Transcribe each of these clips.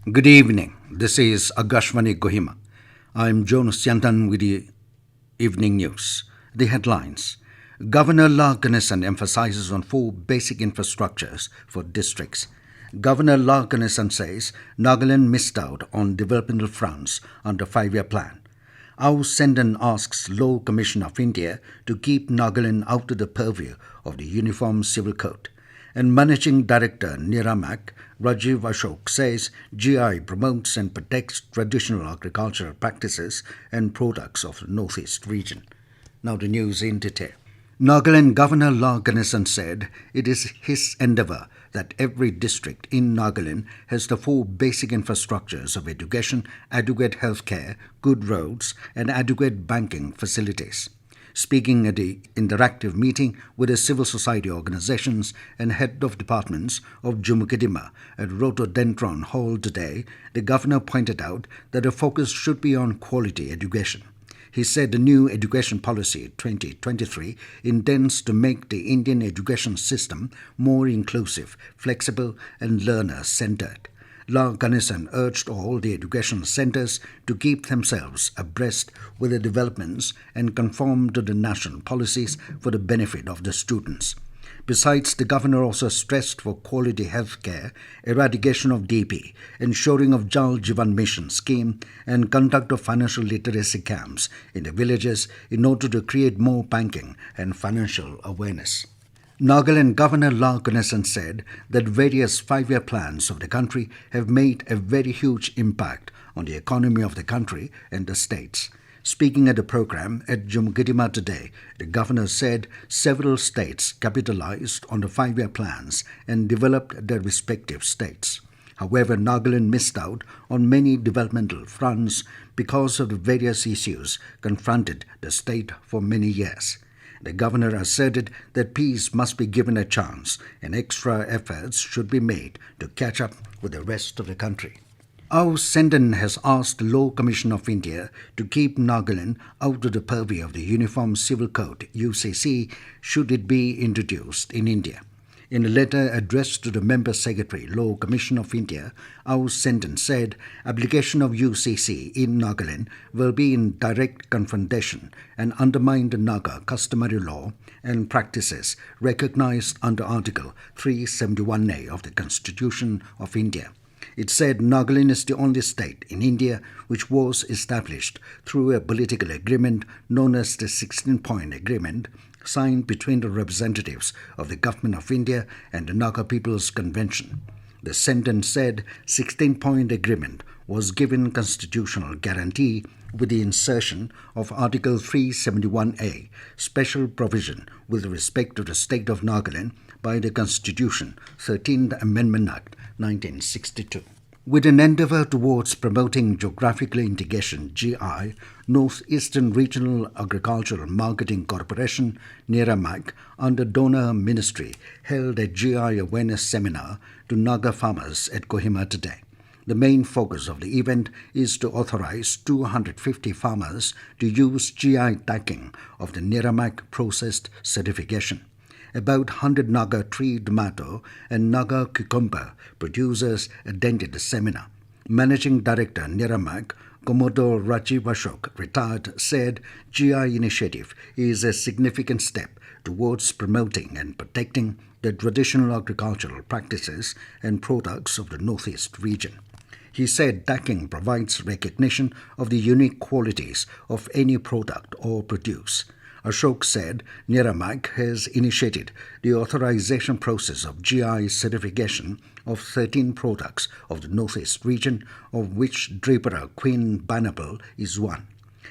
Good evening. This is Akashvani Kohima. I'm Jonas Yantan with the evening news. The headlines. Governor Ganesan emphasizes on four basic infrastructures for districts. Governor Ganesan says Nagaland missed out on developmental fronts under 5-year plan. Our Senden asks Law Commission of India to keep Nagaland out of the purview of the Uniform Civil Code. And Managing Director NERAMAC, Rajiv Ashok, says GI promotes and protects traditional agricultural practices and products of the Northeast region. Now the news in detail. Nagaland Governor Ganesan said it is his endeavour that every district in Nagaland has the four basic infrastructures of education, adequate healthcare, good roads, and adequate banking facilities. Speaking at the interactive meeting with the civil society organizations and head of departments of Kohima at Rhododendron Hall today, the governor pointed out that the focus should be on quality education. He said the new Education Policy 2023 intends to make the Indian education system more inclusive, flexible, and learner-centered. Ganesan urged all the educational centres to keep themselves abreast with the developments and conform to the national policies for the benefit of the students. Besides, the governor also stressed for quality health care, eradication of DP, ensuring of Jal Jivan Mission scheme, and conduct of financial literacy camps in the villages in order to create more banking and financial awareness. Nagaland Governor Ganesan said that various 5-year plans of the country have made a very huge impact on the economy of the country and the states. Speaking at a program at Kohima today, the governor said several states capitalized on the 5-year plans and developed their respective states. However, Nagaland missed out on many developmental fronts because of the various issues confronted the state for many years. The governor asserted that peace must be given a chance and extra efforts should be made to catch up with the rest of the country. Our Senden has asked the Law Commission of India to keep Nagaland out of the purview of the Uniform Civil Code UCC should it be introduced in India. In a letter addressed to the Member Secretary, Law Commission of India, our Senden said application of UCC in Nagaland will be in direct confrontation and undermine the Naga customary law and practices recognized under Article 371A of the Constitution of India. It said Nagaland is the only state in India which was established through a political agreement known as the 16-point agreement signed between the representatives of the Government of India and the Naga People's Convention. The sentence said 16-point agreement was given constitutional guarantee with the insertion of Article 371A, special provision with respect to the state of Nagaland by the Constitution, 13th Amendment Act, 1962. With an endeavour towards promoting geographical integration, GI, Northeastern Regional Agricultural Marketing Corporation, NERAMAC, under Donor Ministry, held a GI awareness seminar to Naga farmers at Kohima today. The main focus of the event is to authorize 250 farmers to use GI tagging of the NERAMAC processed certification. About 100 Naga tree tomato and Naga cucumber producers attended the seminar. Managing Director NERAMAC, Commodore Rajiv Ashok, retired, said GI initiative is a significant step towards promoting and protecting the traditional agricultural practices and products of the Northeast region. He said tagging provides recognition of the unique qualities of any product or produce. Ashok said NERAMAC has initiated the authorization process of GI certification of 13 products of the Northeast region, of which Dripara Queen Pineapple is one.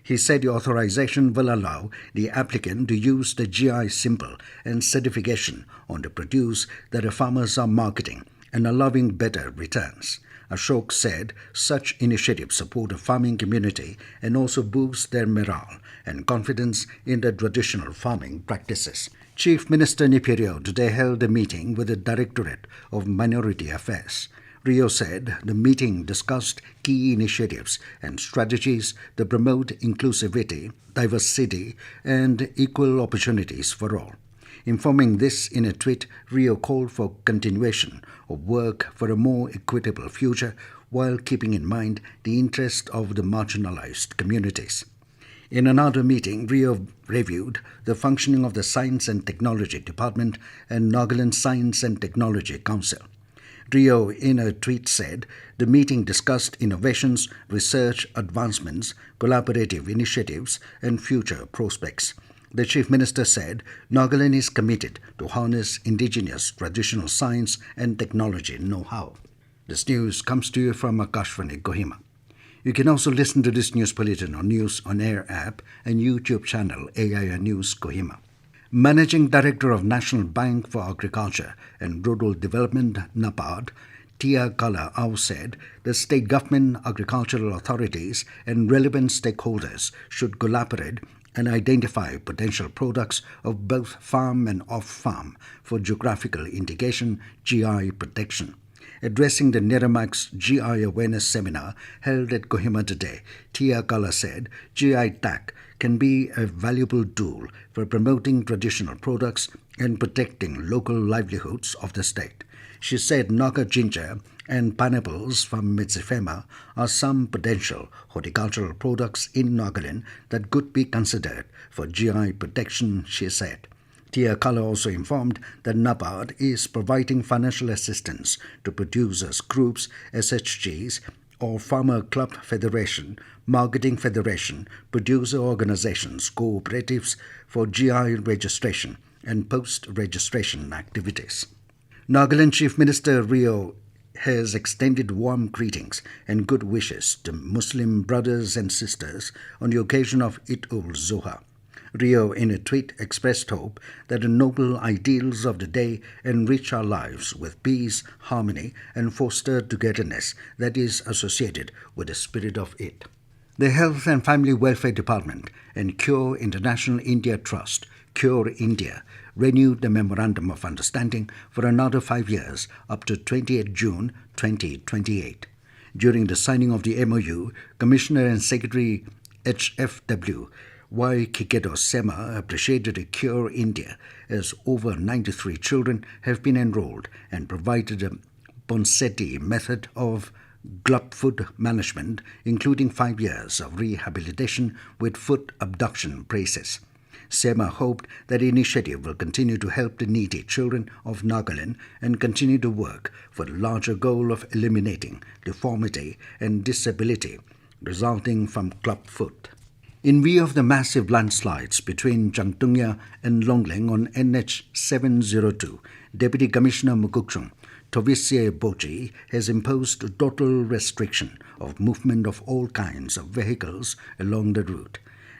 He said the authorization will allow the applicant to use the GI symbol and certification on the produce that the farmers are marketing and allowing better returns. Ashok said such initiatives support the farming community and also boost their morale and confidence in the traditional farming practices. Chief Minister Nipirio today held a meeting with the Directorate of Minority Affairs. Rio said the meeting discussed key initiatives and strategies to promote inclusivity, diversity, and equal opportunities for all. Informing this in a tweet, Rio called for continuation of work for a more equitable future while keeping in mind the interest of the marginalized communities. In another meeting, Rio reviewed the functioning of the Science and Technology Department and Nagaland Science and Technology Council. Rio, in a tweet, said the meeting discussed innovations, research advancements, collaborative initiatives, and future prospects. The Chief Minister said Nagaland is committed to harness indigenous traditional science and technology know-how. This news comes to you from Akashvani, Kohima. You can also listen to this news bulletin on News On Air app and YouTube channel AIR News Kohima. Managing Director of National Bank for Agriculture and Rural Development, NABARD, Tia Kala Au said the state government, agricultural authorities and relevant stakeholders should collaborate and identify potential products of both farm and off-farm for geographical indication, GI protection. Addressing the NERAMAC's GI awareness seminar held at Kohima today, Tia Kala said GI tag can be a valuable tool for promoting traditional products and protecting local livelihoods of the state. She said Naga ginger and pineapples from Mitsifema are some potential horticultural products in Nagaland that could be considered for GI protection, she said. Tia Kala also informed that NABARD is providing financial assistance to producers groups, SHGs, or Farmer Club Federation, Marketing Federation, producer organizations, cooperatives for GI registration and post-registration activities. Nagaland Chief Minister Rio has extended warm greetings and good wishes to Muslim brothers and sisters on the occasion of Eid-ul-Zuha. Rio, in a tweet, expressed hope that the noble ideals of the day enrich our lives with peace, harmony, and foster togetherness that is associated with the spirit of it. The Health and Family Welfare Department and Cure International India Trust, Cure India, renewed the Memorandum of Understanding for another 5 years up to 28 June 2028. During the signing of the MOU, Commissioner and Secretary HFW Y. Kiketo Sema appreciated a Cure India as over 93 children have been enrolled and provided a Ponseti method of glub food management, including 5 years of rehabilitation with foot abduction braces. Sema hoped that the initiative will continue to help the needy children of Nagaland and continue to work for the larger goal of eliminating deformity and disability resulting from club foot. In view of the massive landslides between Changtungya and Longling on NH 702, Deputy Commissioner Mukukchung Tovisie Boji has imposed a total restriction of movement of all kinds of vehicles along the route.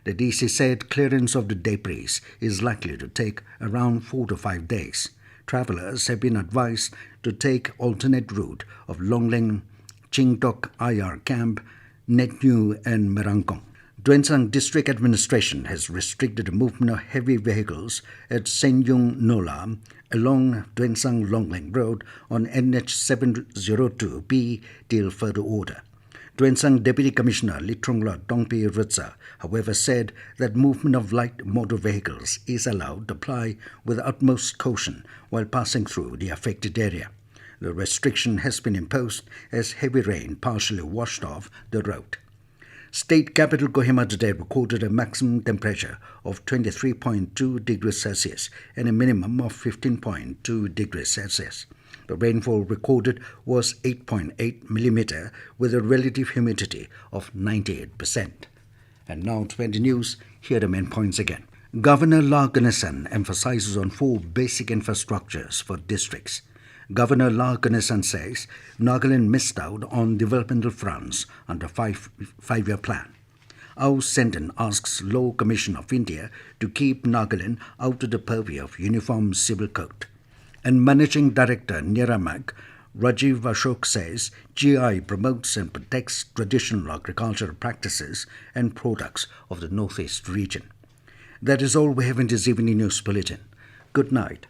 The DC said clearance of the debris is likely to take around 4 to 5 days. Travelers have been advised to take alternate route of Longling, Chingtok IR Camp, Netnu and Merangkong. Dwensang District Administration has restricted the movement of heavy vehicles at Senyung Nola along Dwensang Longling Road on NH 702B till further order. Dwensang Deputy Commissioner Litrongla Dongpi Ritsa, however, said that movement of light motor vehicles is allowed to ply with utmost caution while passing through the affected area. The restriction has been imposed as heavy rain partially washed off the road. State capital Kohima today recorded a maximum temperature of 23.2 degrees Celsius and a minimum of 15.2 degrees Celsius. The rainfall recorded was 8.8 millimeter with a relative humidity of 98%. And now to the news, here are the main points again. Governor Ganesan emphasizes on 4 basic infrastructures for districts. Governor Ganesan says Nagaland missed out on developmental fronts under five-year plan. Senden asks Law Commission of India to keep Nagaland out of the purview of Uniform Civil Code. And Managing Director NERAMAC, Rajiv Ashok says GI promotes and protects traditional agricultural practices and products of the Northeast region. That is all we have in this evening news bulletin. Good night.